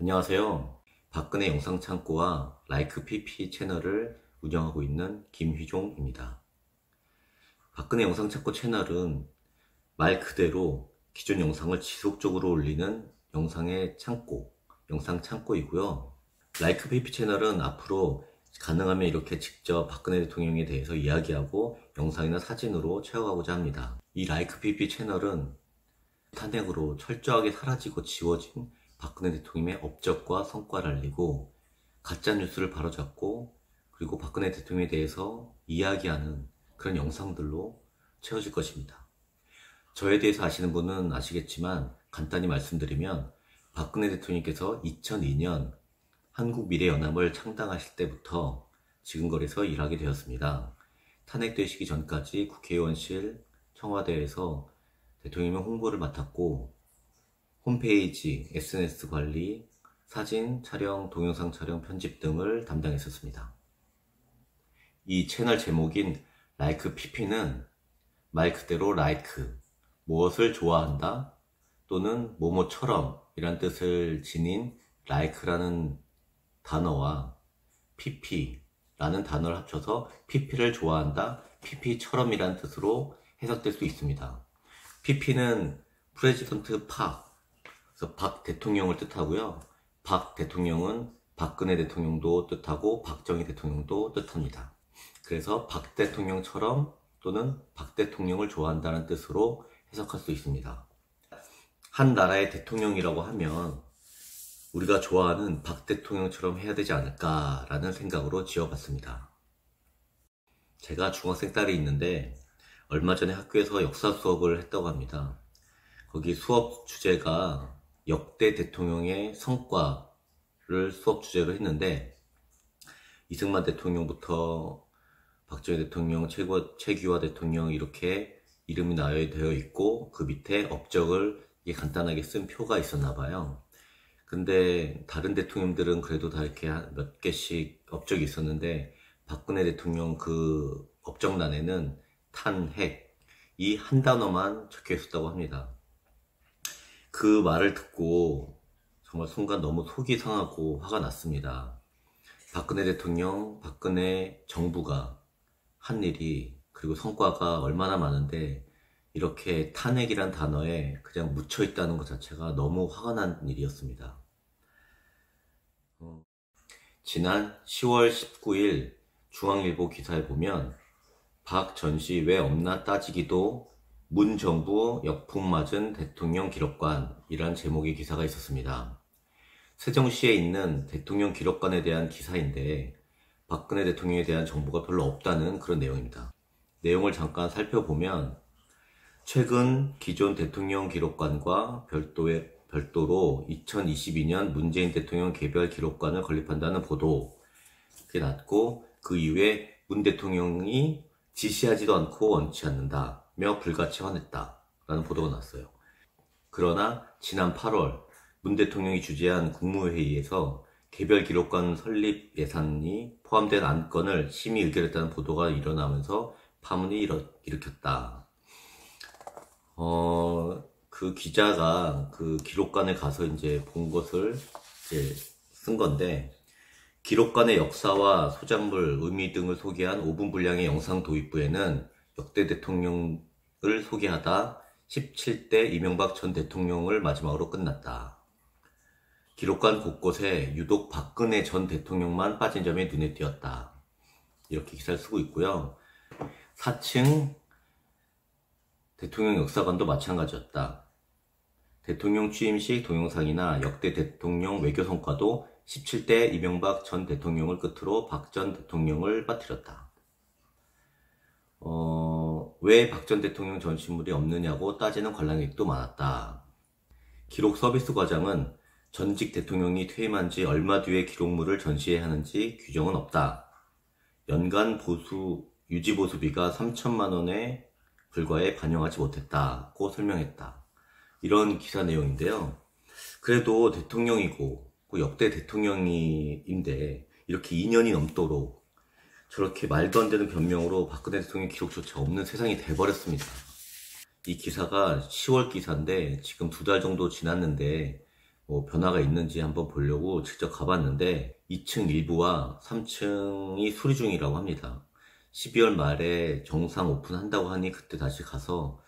안녕하세요. 박근혜 영상창고와 라이크 PP 채널을 운영하고 있는 김휘종입니다. 박근혜 영상창고 채널은 말 그대로 기존 영상을 지속적으로 올리는 영상의 창고, 영상 창고이고요. 라이크 PP 채널은 앞으로 가능하면 이렇게 직접 박근혜 대통령에 대해서 이야기하고 영상이나 사진으로 채워가고자 합니다. 이 라이크 PP 채널은 탄핵으로 철저하게 사라지고 지워진 박근혜 대통령의 업적과 성과를 알리고 가짜뉴스를 바로잡고 그리고 박근혜 대통령에 대해서 이야기하는 그런 영상들로 채워질 것입니다. 저에 대해서 아시는 분은 아시겠지만 간단히 말씀드리면 박근혜 대통령께서 2002년 한국미래연합을 창당하실 때부터 지금거래에서 일하게 되었습니다. 탄핵되시기 전까지 국회의원실, 청와대에서 대통령의 홍보를 맡았고 홈페이지, SNS 관리, 사진 촬영, 동영상 촬영, 편집 등을 담당했었습니다. 이 채널 제목인 라이크 PP는 말 그대로 라이크, 무엇을 좋아한다 또는 뭐뭐처럼 이란 뜻을 지닌 라이크라는 단어와 PP라는 단어를 합쳐서 PP를 좋아한다, PP처럼 이란 뜻으로 해석될 수 있습니다. PP는 프레지던트 팍, 그래서 박 대통령을 뜻하고요. 박 대통령은 박근혜 대통령도 뜻하고 박정희 대통령도 뜻합니다. 그래서 박 대통령처럼 또는 박 대통령을 좋아한다는 뜻으로 해석할 수 있습니다. 한 나라의 대통령이라고 하면 우리가 좋아하는 박 대통령처럼 해야 되지 않을까라는 생각으로 지어봤습니다. 제가 중학생 딸이 있는데 얼마 전에 학교에서 역사 수업을 했다고 합니다. 거기 수업 주제가 역대 대통령의 성과를 수업 주제로 했는데 이승만 대통령부터 박정희 대통령, 최규하 대통령 이렇게 이름이 나열되어 있고 그 밑에 업적을 간단하게 쓴 표가 있었나 봐요. 근데 다른 대통령들은 그래도 다 이렇게 몇 개씩 업적이 있었는데 박근혜 대통령 그 업적란에는 탄핵, 이 한 단어만 적혀 있었다고 합니다. 그 말을 듣고 정말 순간 너무 속이 상하고 화가 났습니다. 박근혜 대통령, 박근혜 정부가 한 일이 그리고 성과가 얼마나 많은데 이렇게 탄핵이란 단어에 그냥 묻혀 있다는 것 자체가 너무 화가 난 일이었습니다. 지난 10월 19일 중앙일보 기사에 보면 박 전 씨 왜 없나 따지기도 문 정부 역풍 맞은 대통령 기록관이란 제목의 기사가 있었습니다. 세종시에 있는 대통령 기록관에 대한 기사인데 박근혜 대통령에 대한 정보가 별로 없다는 그런 내용입니다. 내용을 잠깐 살펴보면 최근 기존 대통령 기록관과 별도로 2022년 문재인 대통령 개별 기록관을 건립한다는 보도 그게 났고 그 이후에 문 대통령이 지시하지도 않고 원치 않는다며 불같이 화냈다 라는 보도가 났어요. 그러나 지난 8월 문 대통령이 주재한 국무회의에서 개별 기록관 설립 예산이 포함된 안건을 심의 의결했다는 보도가 일어나면서 파문이 일으켰다. 그 기자가 그 기록관에 가서 이제 본 것을 이제 쓴 건데 기록관의 역사와 소장물, 의미 등을 소개한 5분 분량의 영상 도입부에는 역대 대통령을 소개하다 17대 이명박 전 대통령을 마지막으로 끝났다. 기록관 곳곳에 유독 박근혜 전 대통령만 빠진 점이 눈에 띄었다. 이렇게 기사를 쓰고 있고요. 4층 대통령 역사관도 마찬가지였다. 대통령 취임식 동영상이나 역대 대통령 외교 성과도 17대 이명박 전 대통령을 끝으로 박 전 대통령을 빠뜨렸다. 왜 박 전 대통령 전시물이 없느냐고 따지는 관람객도 많았다. 기록 서비스 과장은 전직 대통령이 퇴임한 지 얼마 뒤에 기록물을 전시해야 하는지 규정은 없다. 연간 유지보수비가 3천만 원에 불과해 반영하지 못했다고 설명했다. 이런 기사 내용인데요. 그래도 대통령이고 역대 대통령인데 이렇게 2년이 넘도록 저렇게 말도 안 되는 변명으로 박근혜 대통령 기록조차 없는 세상이 돼버렸습니다. 이 기사가 10월 기사인데 지금 2달 정도 지났는데 변화가 있는지 한번 보려고 직접 가봤는데 2층 일부와 3층이 수리 중이라고 합니다. 12월 말에 정상 오픈한다고 하니 그때 다시 가서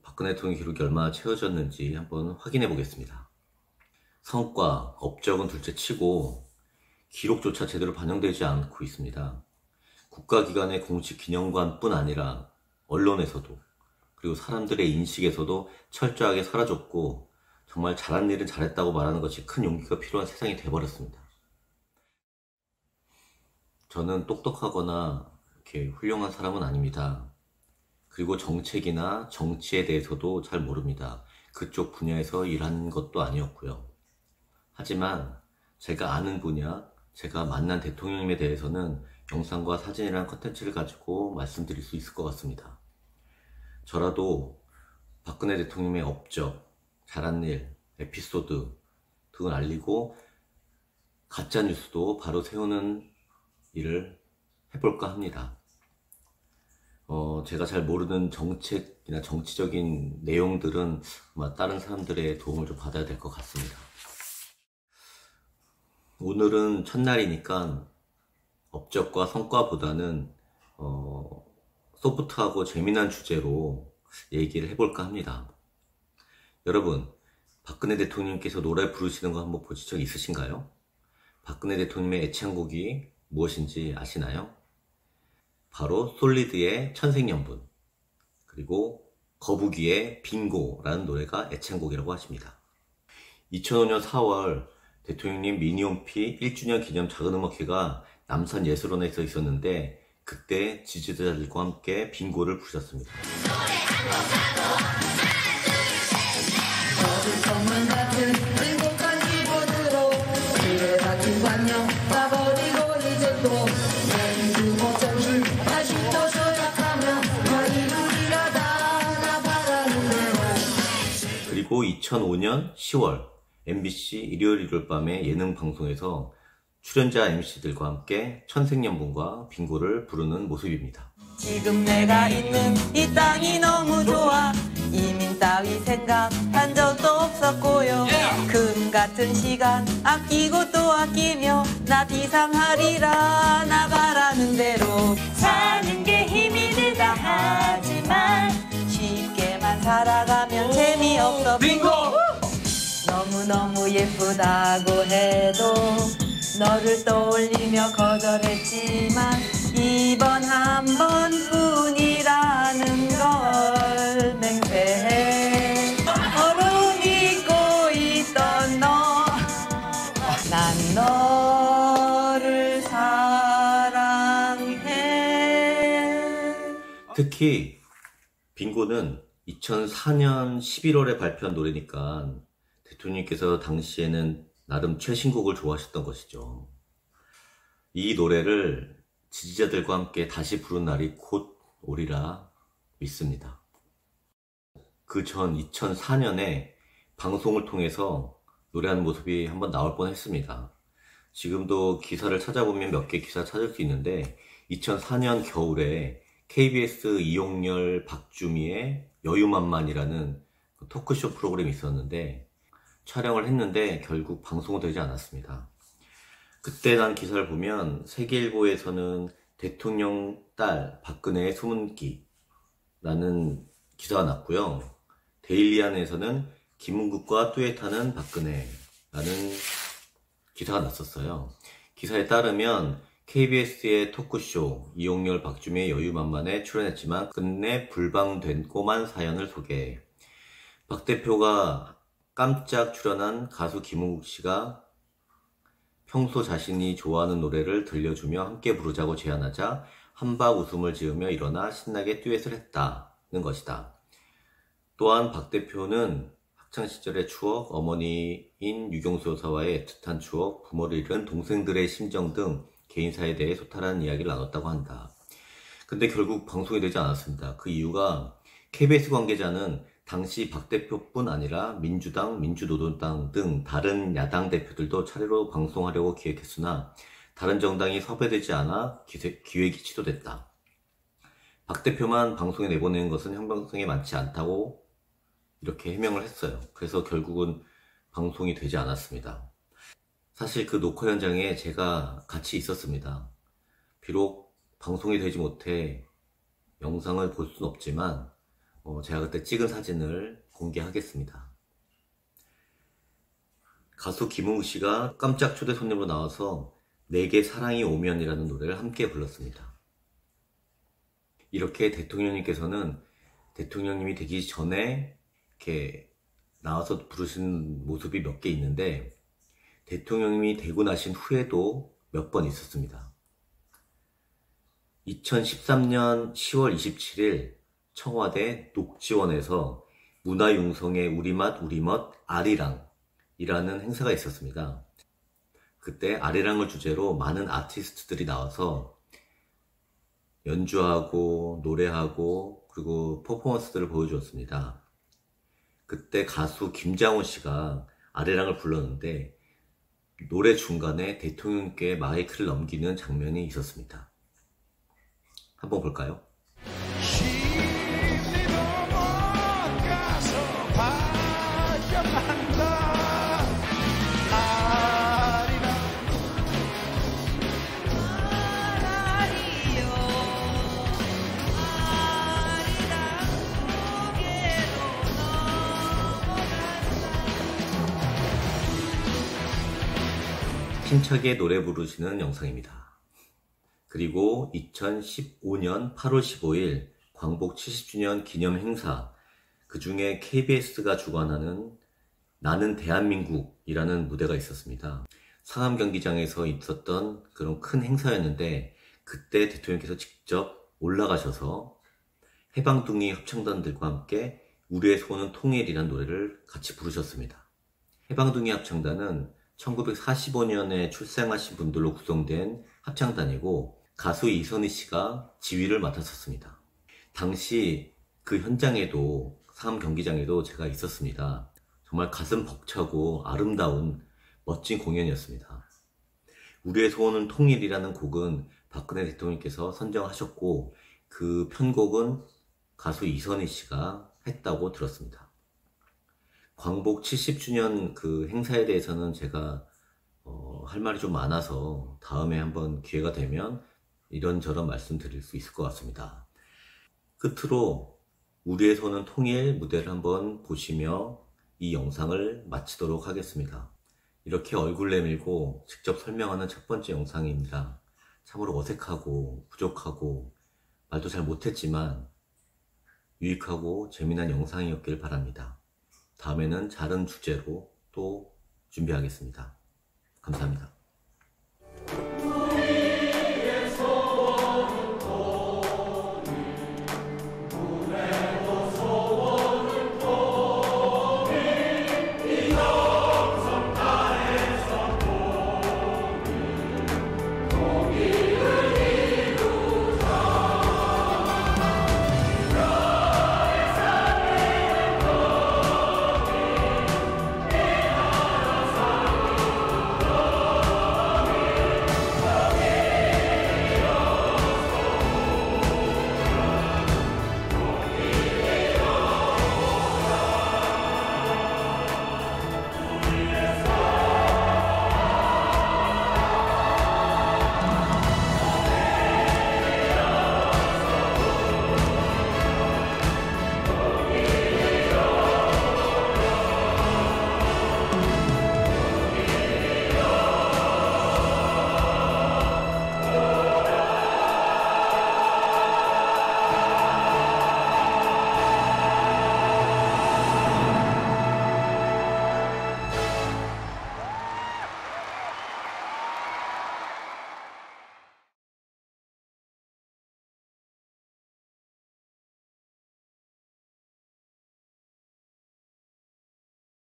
박근혜 대통령 기록이 얼마나 채워졌는지 한번 확인해 보겠습니다. 성과, 업적은 둘째 치고 기록조차 제대로 반영되지 않고 있습니다. 국가기관의 공식 기념관뿐 아니라 언론에서도 그리고 사람들의 인식에서도 철저하게 사라졌고 정말 잘한 일은 잘했다고 말하는 것이 큰 용기가 필요한 세상이 돼버렸습니다. 저는 똑똑하거나 이렇게 훌륭한 사람은 아닙니다. 그리고 정책이나 정치에 대해서도 잘 모릅니다. 그쪽 분야에서 일한 것도 아니었고요. 하지만 제가 아는 분야, 제가 만난 대통령님에 대해서는 영상과 사진이라는 컨텐츠를 가지고 말씀드릴 수 있을 것 같습니다. 저라도 박근혜 대통령의 업적, 잘한 일, 에피소드 등을 알리고 가짜뉴스도 바로 세우는 일을 해볼까 합니다. 제가 잘 모르는 정책이나 정치적인 내용들은 아마 다른 사람들의 도움을 좀 받아야 될 것 같습니다. 오늘은 첫날이니까 업적과 성과보다는 소프트하고 재미난 주제로 얘기를 해볼까 합니다. 여러분, 박근혜 대통령께서 노래 부르시는 거 한번 보신 적 있으신가요? 박근혜 대통령의 애창곡이 무엇인지 아시나요? 바로 솔리드의 천생연분, 그리고 거북이의 빙고라는 노래가 애창곡이라고 하십니다. 2005년 4월 대통령님 미니홈피 1주년 기념 작은음악회가 남산예술원에서 있었는데 그때 지지자들과 함께 빙고를 부르셨습니다. 그리고 2005년 10월 MBC 일요일 밤의 예능 방송에서 출연자 MC들과 함께 천생연분과 빙고를 부르는 모습입니다. 지금 내가 있는 이 땅이 너무 좋아. 이민 따위 생각한 적도 없었고요. 금 같은 시간 아끼고 또 아끼며 나 비상하리라. 나 바라는 대로 사는 게 힘이 들다 하지만 쉽게만 살아가면 재미없어. 빙고! 너무너무 예쁘다고 해도 너를 떠올리며 거절했지만 이번 한 번뿐이라는 걸 맹세해. 얼음 잊고 있던 너, 난 너를 사랑해. 특히 빙고는 2004년 11월에 발표한 노래니까 대통령께서 당시에는 나름 최신곡을 좋아하셨던 것이죠. 이 노래를 지지자들과 함께 다시 부른 날이 곧 오리라 믿습니다. 그 전 2004년에 방송을 통해서 노래하는 모습이 한번 나올 뻔했습니다. 지금도 기사를 찾아보면 몇 개 기사 찾을 수 있는데 2004년 겨울에 KBS 이용렬 박주미의 여유만만이라는 토크쇼 프로그램이 있었는데 촬영을 했는데 결국 방송은 되지 않았습니다. 그때 난 기사를 보면 세계일보에서는 대통령 딸 박근혜의 숨은기라는 기사가 났고요. 데일리안에서는 김은국과 듀엣하는 박근혜라는 기사가 났었어요. 기사에 따르면 KBS의 토크쇼 이용렬 박주미의 여유만만에 출연했지만 끝내 불방된 꼬만 사연을 소개해 박 대표가 깜짝 출연한 가수 김은국 씨가 평소 자신이 좋아하는 노래를 들려주며 함께 부르자고 제안하자 한박 웃음을 지으며 일어나 신나게 듀엣을 했다는 것이다. 또한 박 대표는 학창시절의 추억, 어머니인 유경수 여사와의 애틋한 추억, 부모를 잃은 동생들의 심정 등 개인사에 대해 소탈한 이야기를 나눴다고 한다. 근데 결국 방송이 되지 않았습니다. 그 이유가 KBS 관계자는 당시 박 대표뿐 아니라 민주당, 민주노동당 등 다른 야당 대표들도 차례로 방송하려고 기획했으나 다른 정당이 섭외되지 않아 기획이 취소됐다. 박 대표만 방송에 내보내는 것은 형평성에 맞지 않다고 이렇게 해명을 했어요. 그래서 결국은 방송이 되지 않았습니다. 사실 그 녹화 현장에 제가 같이 있었습니다. 비록 방송이 되지 못해 영상을 볼 수는 없지만 제가 그때 찍은 사진을 공개하겠습니다. 가수 김웅 씨가 깜짝 초대 손님으로 나와서 내게 사랑이 오면이라는 노래를 함께 불렀습니다. 이렇게 대통령님께서는 대통령님이 되기 전에 이렇게 나와서 부르신 모습이 몇 개 있는데, 대통령님이 되고 나신 후에도 몇 번 있었습니다. 2013년 10월 27일 청와대 녹지원에서 문화융성의 우리맛 우리멋 아리랑 이라는 행사가 있었습니다. 그때 아리랑을 주제로 많은 아티스트들이 나와서 연주하고 노래하고 그리고 퍼포먼스들을 보여주었습니다. 그때 가수 김장훈 씨가 아리랑을 불렀는데 노래 중간에 대통령께 마이크를 넘기는 장면이 있었습니다. 한번 볼까요? 힘차게 노래 부르시는 영상입니다. 그리고 2015년 8월 15일 광복 70주년 기념 행사, 그 중에 KBS가 주관하는 나는 대한민국이라는 무대가 있었습니다. 상암 경기장에서 있었던 그런 큰 행사였는데, 그때 대통령께서 직접 올라가셔서 해방둥이 합창단들과 함께 우리의 소원은 통일이라는 노래를 같이 부르셨습니다. 해방둥이 합창단은 1945년에 출생하신 분들로 구성된 합창단이고, 가수 이선희 씨가 지휘를 맡았었습니다. 당시 그 현장에도, 상암 경기장에도 제가 있었습니다. 정말 가슴 벅차고 아름다운 멋진 공연이었습니다. 우리의 소원은 통일이라는 곡은 박근혜 대통령께서 선정하셨고, 그 편곡은 가수 이선희 씨가 했다고 들었습니다. 광복 70주년 그 행사에 대해서는 제가 할 말이 좀 많아서 다음에 한번 기회가 되면 이런저런 말씀드릴 수 있을 것 같습니다. 끝으로 우리의 소원은 통일 무대를 한번 보시며 이 영상을 마치도록 하겠습니다. 이렇게 얼굴 내밀고 직접 설명하는 첫 번째 영상입니다. 참으로 어색하고 부족하고 말도 잘 못했지만 유익하고 재미난 영상이었길 바랍니다. 다음에는 다른 주제로 또 준비하겠습니다. 감사합니다.